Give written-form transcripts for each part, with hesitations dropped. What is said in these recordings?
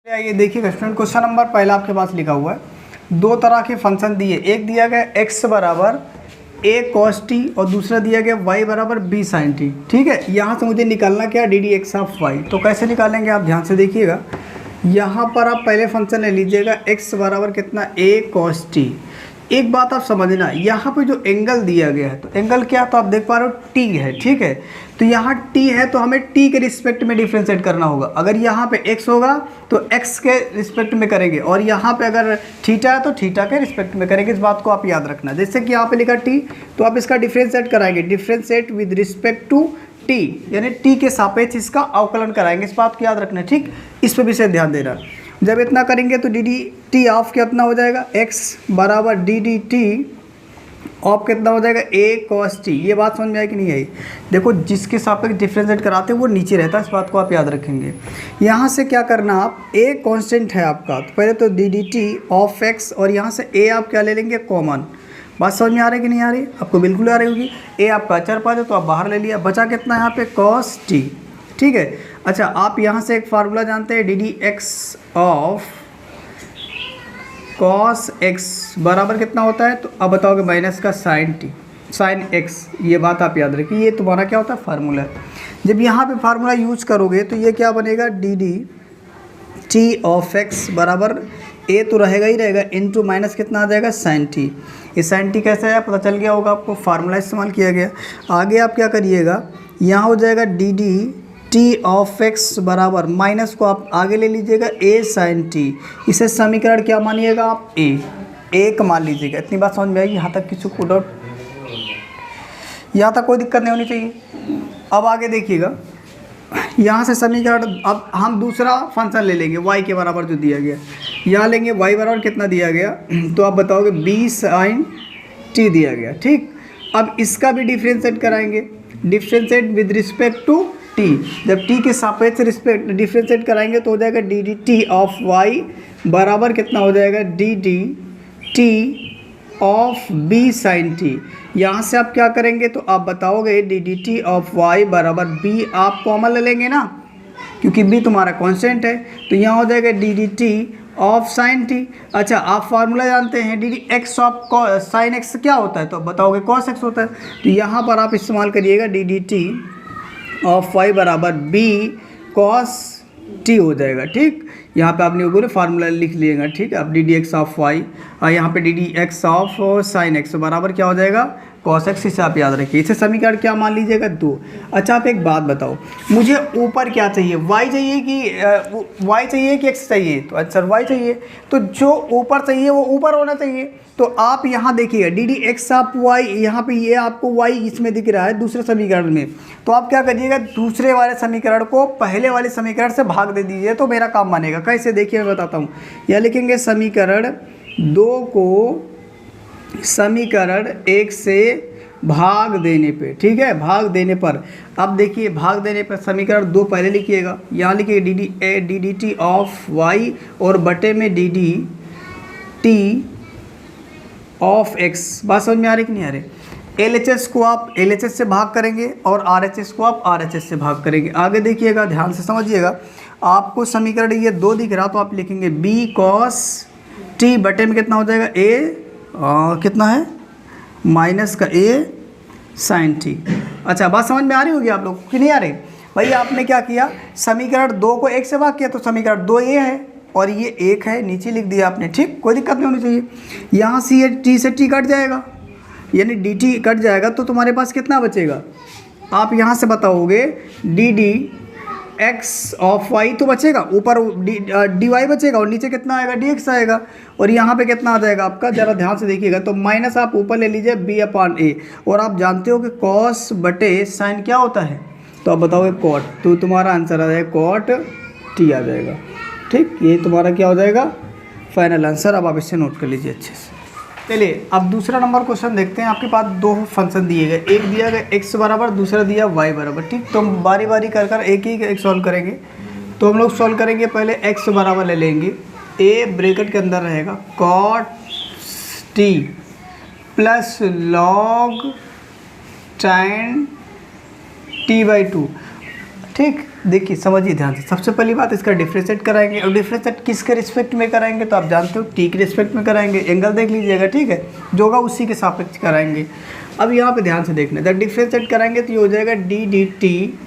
आइए देखिए student, question number पहला आपके पास लिखा हुआ है। दो तरह के फंक्शन दिए, एक दिया गया x बराबर a cos t और दूसरा दिया गया y बराबर b sin t। ठीक है, यहाँ से मुझे निकालना क्या, d d x of y. तो कैसे निकालेंगे आप ध्यान से देखिएगा। यहाँ पर आप पहले फंक्शन ले लीजिएगा x बराबर कितना a cos t। एक बात आप समझना, यहाँ पे जो एंगल दिया गया है तो एंगल क्या, तो आप देख पा रहे हो t है। ठीक है, तो यहाँ t है तो हमें t के रिस्पेक्ट में डिफ्रेंशिएट करना होगा। अगर यहाँ पे x होगा तो x के रिस्पेक्ट में करेंगे, और यहाँ पे अगर थीटा है तो थीटा के रिस्पेक्ट में करेंगे। इस बात को आप याद रखना। जैसे कि यहाँ पे लिखा t, तो आप इसका डिफ्रेंशिएट कराएंगे, differentiate with respect to t, यानी t के सापेक्ष इसका अवकलन कराएंगे। इस बात को याद रखना, ठीक, इस पर विशेष ध्यान देना। जब इतना करेंगे तो डी डी टी ऑफ कितना हो जाएगा, x बराबर डी डी टी ऑफ कितना हो जाएगा, a cos t। ये बात समझ में आई कि नहीं आई? देखो, जिसके सापेक्ष डिफरेंशिएट कराते हैं वो नीचे रहता है, इस बात को आप याद रखेंगे। यहाँ से क्या करना, आप a कांस्टेंट है आपका, तो पहले तो D D T of x और यहाँ से a आप क्या ले लेंगे, कॉमन। बात समझ में आ रही कि नहीं आ रही? आपको बिल्कुल आ रही होगी। a आपका अचर पद है तो आप बाहर ले लिया, बचा कितना यहाँ पे cos t। ठीक है, अच्छा, आप यहाँ से एक फार्मूला जानते हैं, D d x of cos x बराबर कितना होता है, तो अब बताओगे माइनस का sin t sin x। ये बात आप याद रखिए, ये तुम्हारा क्या होता है, फार्मूला। जब यहाँ पे फार्मूला यूज करोगे तो ये क्या बनेगा, D D T of x बराबर a तो रहेगा ही रहेगा, इनटू माइनस कितना आ जाएगा, sin t। ये sin t कैसे है पता चल गया होगा आपको, फार्मूला इस्तेमाल किया गया। आगे आप क्या करिएगा, यहाँ हो जाएगा D D T of X बराबर, माइनस को आप आगे ले लीजिएगा a sin t। इसे समीकरण क्या मानिएगा आप, एक मान लीजिएगा। इतनी बात समझ में आएगी? यहाँ तक किसी को डाउट, यहाँ तक कोई दिक्कत नहीं होनी चाहिए। अब आगे देखिएगा, यहाँ से समीकरण, अब हम दूसरा फंक्शन ले लेंगे y के बराबर जो दिया गया, यहाँ लेंगे y बराबर कितना दिया गया, तो आप बताओगे b sin t दिया गया। ठीक, अब इसका भी डिफ्रेंशिएट कराएंगे, differentiate with respect to t। जब t के सापेक्ष रिस्पेक्ट डिफ्रेंशिएट कराएंगे तो हो जाएगा D D T of y बराबर कितना हो जाएगा, D D T of b sin t। यहाँ से आप क्या करेंगे, तो आप बताओगे D D T of y बराबर b, आप कॉमन ले लेंगे ना, क्योंकि b तुम्हारा कांस्टेंट है, तो यहाँ हो जाएगा D D T of sin t। अच्छा, आप फार्मूला जानते हैं, D d x of sin x क्या होता है, तो बताओगे cos x होता है। तो यहाँ पर आप इस्तेमाल करिएगा D D T of y बराबर b cos t हो जाएगा। ठीक, यहाँ पे आपने बोले फार्मूला लिख लिएगा। ठीक है, अब D d x of y और यहाँ पे D d x of sin x बराबर क्या हो जाएगा, cos x। इसे आप याद रखिए, इसे समीकरण क्या मान लीजिएगा, 2। अच्छा, आप एक बात बताओ, मुझे ऊपर क्या चाहिए, y चाहिए कि x चाहिए, तो आंसर y चाहिए। तो जो ऊपर चाहिए वो ऊपर होना चाहिए। तो आप यहाँ देखिएगा D d x of y, यहाँ पे ये आपको y इसमें दिख रहा है दूसरे समीकरण में, तो आप क्या करिएगा, दूसरे वाले समीकरण को पहले वाले समीकरण से भाग दे दीजिए तो मेरा काम बनेगा। कैसे, देखिए मैं बताता हूँ। यह लिखेंगे समीकरण 2 को समीकरण 1 से भाग देने पे। ठीक है, भाग देने पर, अब देखिए भाग देने पर समीकरण 2 पहले लिखिएगा, यहाँ लिखिए D D T of y और बटे में D D T of x। बात समझ में आ रही कि नहीं आ रही? LHS को आप LHS से भाग करेंगे और RHS को आप RHS से भाग करेंगे। आगे देखिएगा, ध्यान से समझिएगा। आपको समीकरण ये 2 दिख रहा तो आप लिखेंगे b cos t बटे में कितना हो जाएगा, a कितना है, माइनस का a sin t। अच्छा, बात समझ में आ रही होगी आप लोग कि नहीं आ रही? भाई आपने क्या किया, समीकरण 2 को 1 से भाग किया तो समीकरण 2 ये है और ये 1 है, नीचे लिख दिया आपने। ठीक, कोई दिक्कत नहीं होनी चाहिए। यहाँ से ये t से t कट जाएगा, यानी dt कट जाएगा, तो तुम्हारे पास कितना बचेगा, आप यहाँ से बताओगे D d x of y तो बचेगा, ऊपर डी वाई बचेगा और नीचे कितना आएगा, डी एक्स आएगा। और यहाँ पे कितना आ जाएगा आपका, ज़रा ध्यान से देखिएगा, तो माइनस आप ऊपर ले लीजिए b अपॉन a, और आप जानते हो कि cos बटे sin क्या होता है, तो आप बताओगे cot, तो तुम्हारा आंसर आ जाएगा cot t आ जाएगा। ठीक, ये तुम्हारा क्या हो जाएगा, फाइनल आंसर। अब आप इसे नोट कर लीजिए अच्छे से। चलिए, अब दूसरा नंबर क्वेश्चन देखते हैं। आपके पास 2 फंक्शन दिए गए, एक दिया गया x बराबर, दूसरा दिया y बराबर। ठीक, तो हम बारी बारी कर एक ही सॉल्व करेंगे। तो हम लोग सॉल्व करेंगे, पहले x बराबर ले लेंगे, a ब्रैकेट के अंदर रहेगा cot t plus log tan t/2। ठीक, देखिए समझिए ध्यान से, सबसे पहली बात इसका डिफ्रेंशिएट कराएंगे, और डिफ्रेंशिएट किसके रिस्पेक्ट में कराएंगे तो आप जानते हो टी के रिस्पेक्ट में कराएंगे, एंगल देख लीजिएगा, ठीक है, जो होगा उसी के सापेक्ष कराएंगे। अब यहाँ पे ध्यान से देखना, जब डिफ्रेंशिएट कराएंगे तो ये हो जाएगा D D T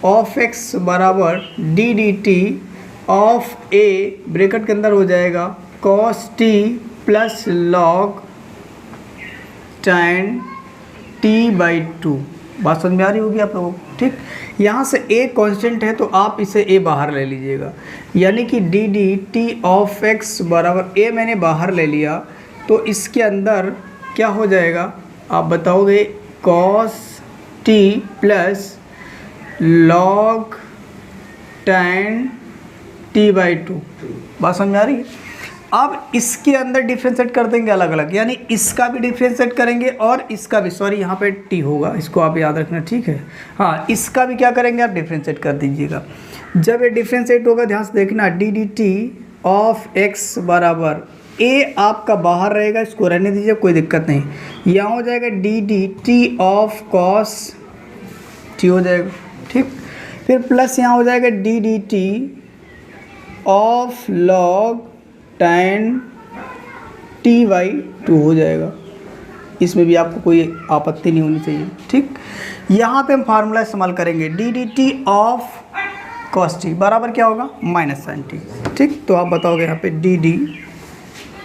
of X बराबर D D T of A, bracket के अंदर हो जाएगा cos T plus log tan t/2। बात समझ में आ रही होगी आप लोगों को, ठीक। यहाँ से a कांस्टेंट है तो आप इसे a बाहर ले लीजिएगा, यानी कि D D T of X बराबर a मैंने बाहर ले लिया तो इसके अंदर क्या हो जाएगा आप बताओगे, cos t plus log tan t/2। बात समझ में आ रही है। अब इसके अंदर डिफ्रेंशिएट कर देंगे अलग अलग, यानी इसका भी डिफ्रेंशिएट करेंगे और इसका भी, सॉरी यहाँ पे टी होगा, इसको आप याद रखना, ठीक है। हाँ, इसका भी क्या करेंगे आप डिफ्रेंशिएट कर दीजिएगा। जब ये डिफ्रेंशिएट होगा ध्यान से देखना, D D T of X बराबर ए आपका बाहर रहेगा, इसको रहने दीजिए, कोई दिक्कत नहीं। यहाँ हो जाएगा D D T of cos T हो जाएगा, ठीक। फिर प्लस यहाँ हो जाएगा D D T of log tan t/2 हो जाएगा। इसमें भी आपको कोई आपत्ति नहीं होनी चाहिए, ठीक। यहाँ पे हम फार्मूला इस्तेमाल करेंगे D D T of cos T बराबर क्या होगा, माइनस साइन टी, ठीक। तो आप बताओगे यहाँ पे D D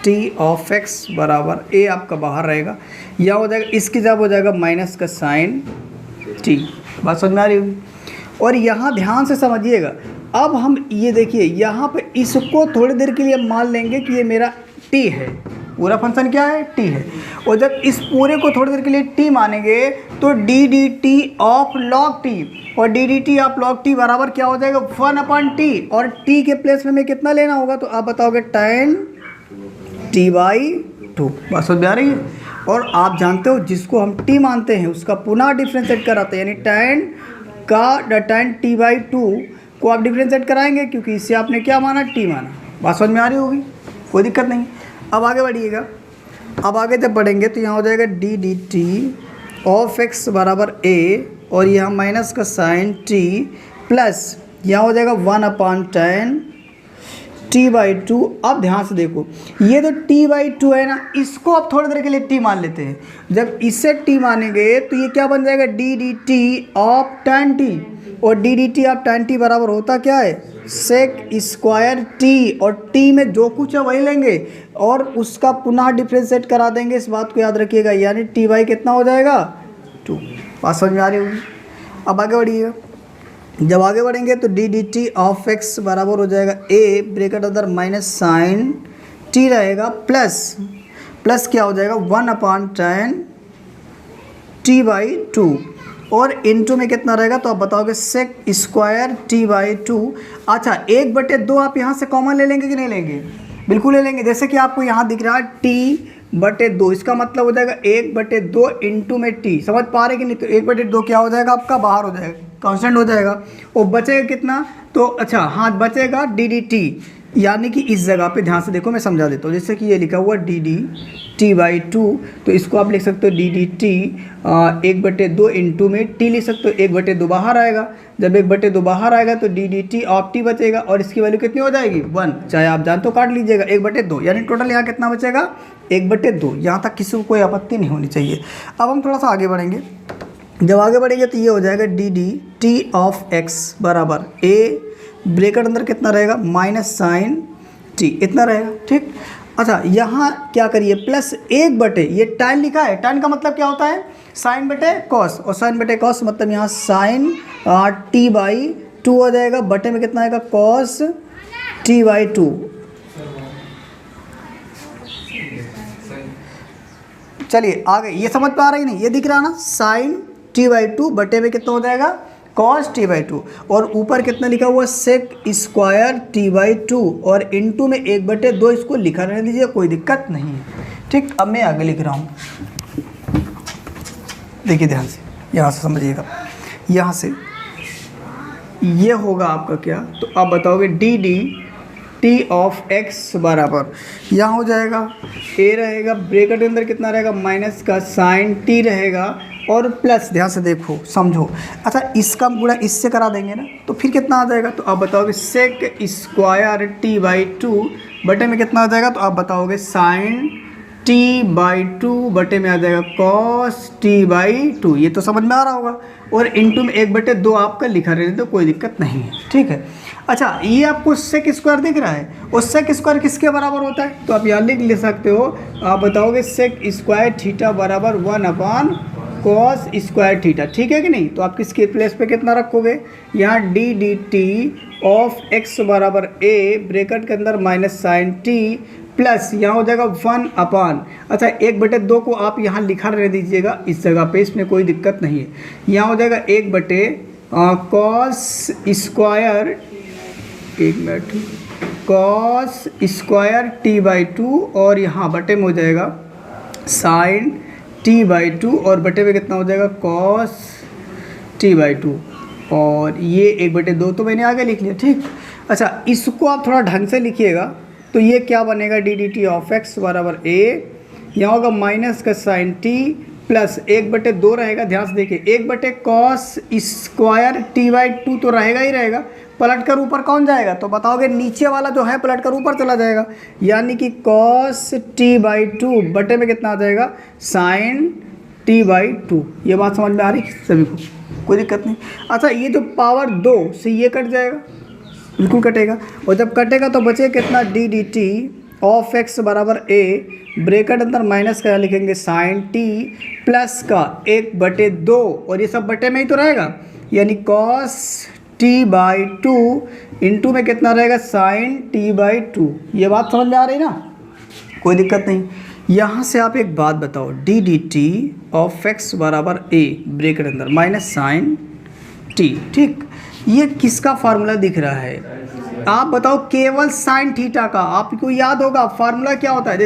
T of X बराबर ए आपका बाहर रहेगा, यह हो जाएगा, इसकी जब हो जाएगा माइनस का साइन टी। बात समझ में आ रही होगी। और यहाँ ध्यान से समझिएगा, अब हम ये देखिए यहाँ पे इसको थोड़ी देर के लिए मान लेंगे कि ये मेरा t है, पूरा फंक्शन क्या है, t है। और जब इस पूरे को थोड़ी देर के लिए t मानेंगे तो D D T of log T, और D D T of log T बराबर क्या हो जाएगा 1/t, और t के प्लेस में कितना लेना होगा तो आप बताओगे tan t/2। बात समझ में आ रही है। और आप जानते हो जिसको हम t मानते हैं उसका पुनः डिफ्रेंशिएट कराते हैं, यानी tan t/2 को आप डिफ्रेंशिएट कराएंगे, क्योंकि इससे आपने क्या माना, टी माना। बात समझ में आ रही होगी, कोई दिक्कत नहीं। अब आगे बढ़िएगा, अब आगे जब बढ़ेंगे तो यहाँ हो जाएगा D D T of X बराबर ए, और यहाँ माइनस का साइन टी प्लस यहाँ हो जाएगा 1/tan t/2। अब ध्यान से देखो, ये जो t/2 है ना, इसको आप थोड़ी देर के लिए t मान लेते हैं। जब इसे t मानेंगे तो ये क्या बन जाएगा, D D T of tan t, और D D T of tan t बराबर होता क्या है, सेक स्क्वायर टी, और t में जो कुछ है वही लेंगे और उसका पुनः डिफ्रेंशिएट करा देंगे, इस बात को याद रखिएगा, यानी t/, कितना हो जाएगा 2। बात समझ में आ रही होगी। अब आगे बढ़िएगा, जब आगे बढ़ेंगे तो D D T of X बराबर हो जाएगा ए, ब्रैकेट अंदर माइनस साइन टी रहेगा, प्लस क्या हो जाएगा 1/tan t/2, और इनटू में कितना रहेगा तो आप बताओगे सेक स्क्वायर t/2। अच्छा, 1/2 आप यहाँ से कॉमन ले लेंगे कि नहीं लेंगे, बिल्कुल ले लेंगे। जैसे कि आपको यहाँ दिख रहा है t/2, इसका मतलब हो जाएगा 1/2 इंटू में t, समझ पा रहे कि नहीं। तो 1/2 क्या हो जाएगा आपका, बाहर हो जाएगा, कांस्टेंट हो जाएगा, और बचेगा कितना, तो अच्छा हाँ बचेगा डी डी टी, यानी कि इस जगह पे ध्यान से देखो, मैं समझा देता हूँ। जैसे कि ये लिखा हुआ डी डी t/2, तो इसको आप लिख सकते हो डी डी टी 1/2 इंटू में t लिख सकते हो, 1/2 बाहर आएगा, जब 1/2 बाहर आएगा तो D D T of T बचेगा, और इसकी वैल्यू कितनी हो जाएगी 1, चाहे आप जानते हो काट लीजिएगा, 1/2, यानी टोटल यहाँ कितना बचेगा 1/2। यहाँ तक किसी को कोई आपत्ति नहीं होनी चाहिए। अब हम थोड़ा सा आगे बढ़ेंगे, जब आगे बढ़ेंगे तो ये हो जाएगा D D T of X बराबर ए, ब्रैकेट अंदर कितना रहेगा माइनस साइन टी, इतना रहेगा, ठीक। अच्छा, यहाँ क्या करिए, प्लस 1/, ये tan लिखा है, tan का मतलब क्या होता है, साइन बटे कॉस, और साइन बटे कॉस मतलब यहाँ साइन t/2 हो जाएगा, बटे में कितना आएगा कॉस t/2। चलिए आगे, ये समझ पा रही नहीं, ये दिख रहा ना, साइन t/2 बटे में कितना हो जाएगा cos t/2, और ऊपर कितना लिखा हुआ सेक स्क्वायर t/2, और इनटू में 1/2, इसको लिखा रहने दीजिए, कोई दिक्कत नहीं है, ठीक। अब मैं आगे लिख रहा हूँ, देखिए ध्यान से, यहाँ से समझिएगा, यहाँ से ये होगा आपका क्या, तो आप बताओगे D D T of X बराबर, यहाँ हो जाएगा ए रहेगा, ब्रैकेट के अंदर कितना रहेगा माइनस का साइन टी रहेगा, और प्लस, ध्यान से देखो समझो। अच्छा इसका गुणा इससे करा देंगे ना तो फिर कितना आ जाएगा, तो आप बताओगे sec square t by two बटे में कितना आ जाएगा, तो आप बताओगे साइन टी बाई टू बटे में आ जाएगा कॉस टी बाई टू। ये तो समझ में आ रहा होगा। और इंटू में 1/2 आपका लिखा रहने तो कोई दिक्कत नहीं है, ठीक है। अच्छा ये आपको सेक स्क्वायर दिख रहा है, और सेक स्क्वायर किसके बराबर होता है, तो आप यहाँ लिख ले सकते हो। आप बताओगे सेक स्क्वायर थीटा बराबर 1 कॉस स्क्वायर थीटा, ठीक है कि नहीं। तो आप किसके प्लेस पे कितना रखोगे, यहाँ d D T of X बराबर ए ब्रैकेट के अंदर माइनस साइन टी प्लस यहाँ हो जाएगा 1 अच्छा 1/2 को आप यहाँ लिखा रह दीजिएगा इस जगह पे, इसमें कोई दिक्कत नहीं है। यहाँ हो जाएगा 1 cos square, 1 minute, cos square t by to और यहाँ बटे में हो जाएगा साइन टी बाई टू और बटे में कितना हो जाएगा कॉस टी बाई टू, और ये 1/2 तो मैंने आगे लिख लिया, ठीक। अच्छा इसको आप थोड़ा ढंग से लिखिएगा, तो ये क्या बनेगा, D D T of X बराबर ए, यहाँ होगा माइनस का साइन टी प्लस 1/2 रहेगा, ध्यान से देखिए 1/कॉस स्क्वायर टी बाई टू तो रहेगा ही रहेगा, पलट कर ऊपर कौन जाएगा, तो बताओगे नीचे वाला जो है पलट कर ऊपर चला जाएगा, यानी कि कॉस टी बाई टू बटे में कितना आ जाएगा साइन टी बाई टू। ये बात समझ में आ रही सभी को, कोई दिक्कत नहीं। अच्छा ये जो पावर 2 से ये कट जाएगा, बिल्कुल कटेगा, और जब कटेगा तो बचे कितना D D T of X बराबर ए ब्रैकेट अंदर माइनस का लिखेंगे साइन टी प्लस का 1/2 और ये सब बटे में ही तो रहेगा, यानी cos T by two into में कितना रहेगा साइन टी बाई टू। ये बात समझ में आ रही ना, कोई दिक्कत नहीं। यहाँ से आप एक बात बताओ, D D T of X बराबर ए ब्रैकेट अंदर माइनस साइन टी, ठीक। ये किसका फार्मूला दिख रहा है, आप बताओ, केवल साइन थीटा का। आपको याद होगा फार्मूला क्या होता है,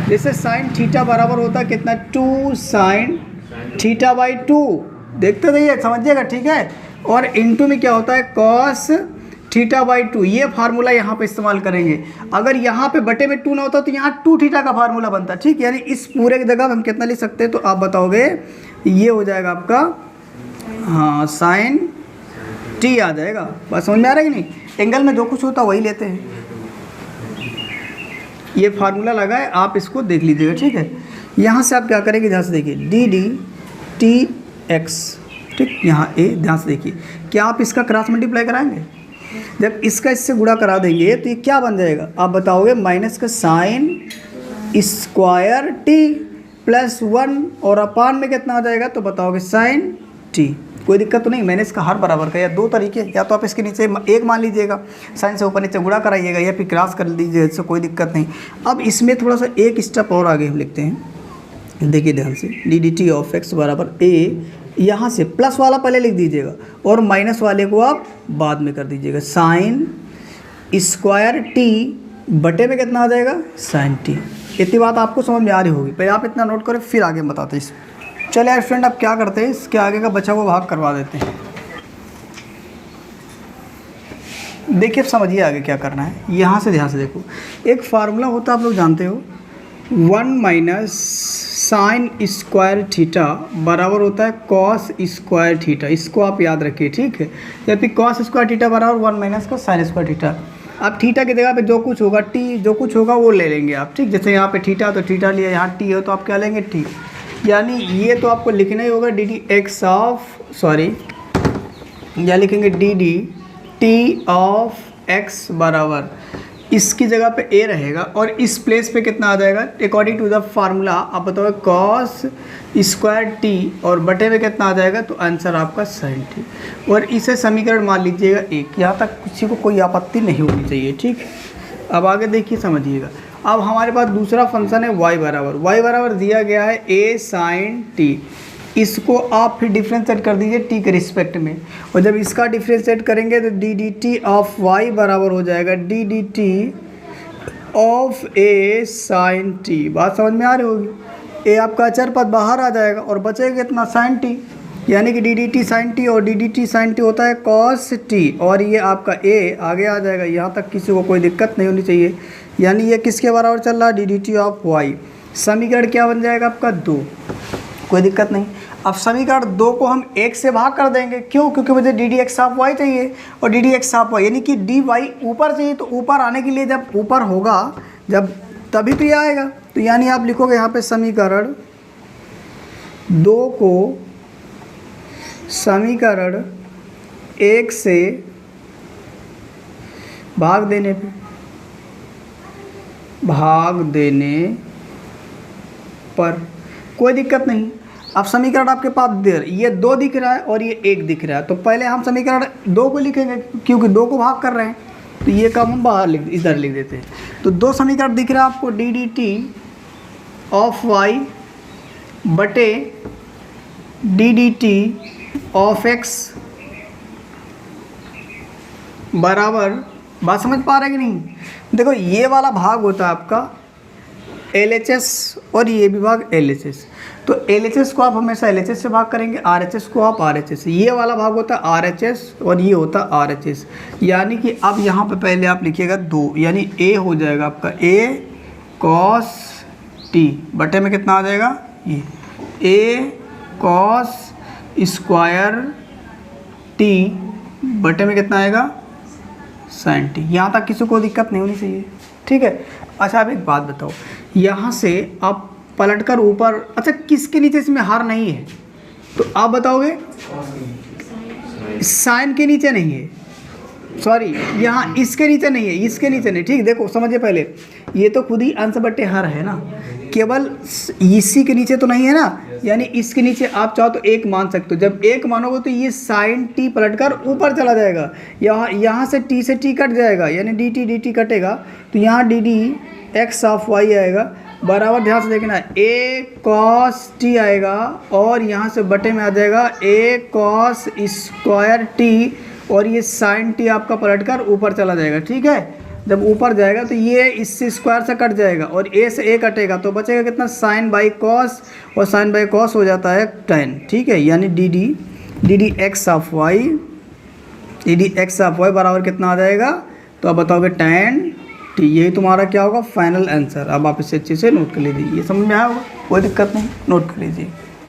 जैसे साइन थीटा बराबर होता है कितना 2 साइन थीटा बाई 2, देखते रहिए समझिएगा, ठीक है। और इनटू में क्या होता है कॉस थीटा बाई 2, ये फार्मूला यहाँ पे इस्तेमाल करेंगे। अगर यहाँ पे बटे में 2 ना होता तो यहाँ 2 थीटा का फार्मूला बनता, ठीक। यानी इस पूरे की जगह हम कितना लिख सकते हैं, तो आप बताओगे ये हो जाएगा आपका, हाँ साइन टी आ जाएगा। बस समझ में आ रहा है कि नहीं, एंगल में जो कुछ होता है वही लेते हैं। ये फार्मूला लगा है, आप इसको देख लीजिएगा, ठीक है। यहाँ से आप क्या करेंगे, ध्यान से देखिए डी डी टी एक्स, ठीक, यहाँ ए, ध्यान से देखिए, क्या आप इसका क्रॉस मल्टीप्लाई कराएंगे, जब इसका इससे गुणा करा देंगे तो ये क्या बन जाएगा, आप बताओगे माइनस का साइन स्क्वायर टी प्लस 1 और अपान में कितना आ जाएगा, तो बताओगे साइन टी। कोई दिक्कत तो नहीं, मैंने इसका हर बराबर का, या 2 तरीके, या तो आप इसके नीचे 1 मान लीजिएगा, साइन से ऊपर नीचे गुणा कराइएगा, या फिर क्रॉस कर लीजिएगा, इससे कोई दिक्कत नहीं। अब इसमें थोड़ा सा एक स्टेप और आगे हम लिखते हैं, देखिए ध्यान से, D D T of X बराबर ए, यहाँ से प्लस वाला पहले लिख दीजिएगा और माइनस वाले को आप बाद में कर दीजिएगा, साइन स्क्वायर टी बटे में कितना आ जाएगा साइन टी। इतनी बात आपको समझ में आ रही होगी, पहले आप इतना नोट करें फिर आगे बताते हैं। चलिए यार फ्रेंड, अब क्या करते हैं, इसके आगे का बचा हुआ भाग करवा देते हैं। देखिए अब समझिए आगे क्या करना है। यहाँ से ध्यान से देखो, एक फार्मूला होता है आप लोग जानते हो, 1 माइनस साइन स्क्वायर थीटा बराबर होता है कॉस स्क्वायर थीटा। इसको आप याद रखिए, ठीक है। या फिर कॉस स्क्वायर थीटा बराबर 1 माइनस का साइन स्क्वायर थीटा। अब थीटा की जगह पे जो कुछ होगा टी, जो कुछ होगा वो ले लेंगे आप, ठीक। जैसे यहाँ पे थीटा तो थीटा लिया, यहाँ टी हो तो आप क्या लेंगे टी, यानी ये तो आपको लिखना ही होगा D d x of, sorry या लिखेंगे D D T of X बराबर, इसकी जगह पे ए रहेगा और इस प्लेस पे कितना आ जाएगा, अकॉर्डिंग टू द फार्मूला आप बताओ कॉस स्क्वायर टी और बटे में कितना आ जाएगा, तो आंसर आपका साइन टी। और इसे समीकरण मान लीजिएगा 1, यहाँ तक किसी को कोई आपत्ति नहीं होनी चाहिए, ठीक। अब आगे देखिए समझिएगा, अब हमारे पास दूसरा फंक्शन है y बराबर दिया गया है a साइन टी। इसको आप फिर डिफ्रेंशिएट कर दीजिए t के रिस्पेक्ट में, और जब इसका डिफ्रेंशिएट करेंगे तो D D T of y बराबर हो जाएगा D D T of a sine t. बात समझ में आ रही होगी, a आपका अचर पद बाहर आ जाएगा और बचेगा कितना साइन टी, यानी कि D D T sine T और D D T sine T होता है कॉस टी, और ये आपका a आगे आ जाएगा। यहाँ तक किसी को कोई दिक्कत नहीं होनी चाहिए, यानी ये किसके बराबर चल रहा है, d D T of y. समीकरण क्या बन जाएगा आपका 2, कोई दिक्कत नहीं। अब समीकरण 2 को हम 1 से भाग कर देंगे, क्यों? क्योंकि मुझे d d x of y चाहिए और D d x of y यानी कि डी वाई ऊपर चाहिए, तो ऊपर आने के लिए जब ऊपर होगा जब तभी तो ये आएगा। तो यानी आप लिखोगे यहाँ पे समीकरण 2 को समीकरण 1 से भाग देने पर कोई दिक्कत नहीं। अब समीकरण आपके पास ये 2 दिख रहा है और ये 1 दिख रहा है, तो पहले हम समीकरण 2 को लिखेंगे क्योंकि 2 को भाग कर रहे हैं, तो ये काम हम बाहर इधर लिख देते हैं। तो 2 समीकरण दिख रहा है आपको, D D T of Y बटे D D T of X बराबर, बात समझ पा रहे कि नहीं? देखो ये वाला भाग होता है आपका LHS और ये भी भाग LHS, तो LHS को आप हमेशा LHS से भाग करेंगे, RHS को आप RHS से। ये वाला भाग होता है RHS और ये होता है RHS, यानी कि अब यहाँ पे पहले आप लिखिएगा 2, यानी A हो जाएगा आपका A cos T बटे में कितना आ जाएगा, ये A cos स्क्वायर T बटे में कितना आएगा, sin T। यहाँ तक किसी को दिक्कत नहीं होनी चाहिए, ठीक है। अच्छा अब एक बात बताओ, यहाँ से आप पलटकर ऊपर, अच्छा किसके नीचे इसमें हर नहीं है, तो आप बताओगे साइन के नीचे नहीं है, सॉरी यहाँ इसके नीचे नहीं है, इसके नीचे नहीं, ठीक। देखो समझिए पहले, ये तो खुद ही अंश बट्टे हर है ना, केवल इसी के नीचे तो नहीं है ना, यानी इसके नीचे आप चाहो तो 1 मान सकते हो। जब 1 मानोगे तो ये साइन टी पलटकर ऊपर चला जाएगा, यहाँ से टी से टी कट जाएगा, यानी डी टी कटेगा, तो यहाँ d d x of y आएगा बराबर, ध्यान से देखना, ए कॉस टी आएगा और यहाँ से बटे में आ जाएगा ए कॉस स्क्वायर टी, और ये साइन टी आपका पलटकर ऊपर चला जाएगा, ठीक है। जब ऊपर जाएगा तो ये इससे स्क्वायर से कट जाएगा और ए से ए कटेगा, तो बचेगा कितना, साइन बाई कॉस, और साइन बाई कॉस हो जाता है tan, ठीक है। यानी d d x of y बराबर कितना आ जाएगा, तो आप बताओगे tan t। यही तुम्हारा क्या होगा, फाइनल आंसर। अब आप इसे अच्छे से नोट कर लीजिए, ये समझ में आया होगा, कोई दिक्कत नहीं, नोट कर लीजिए।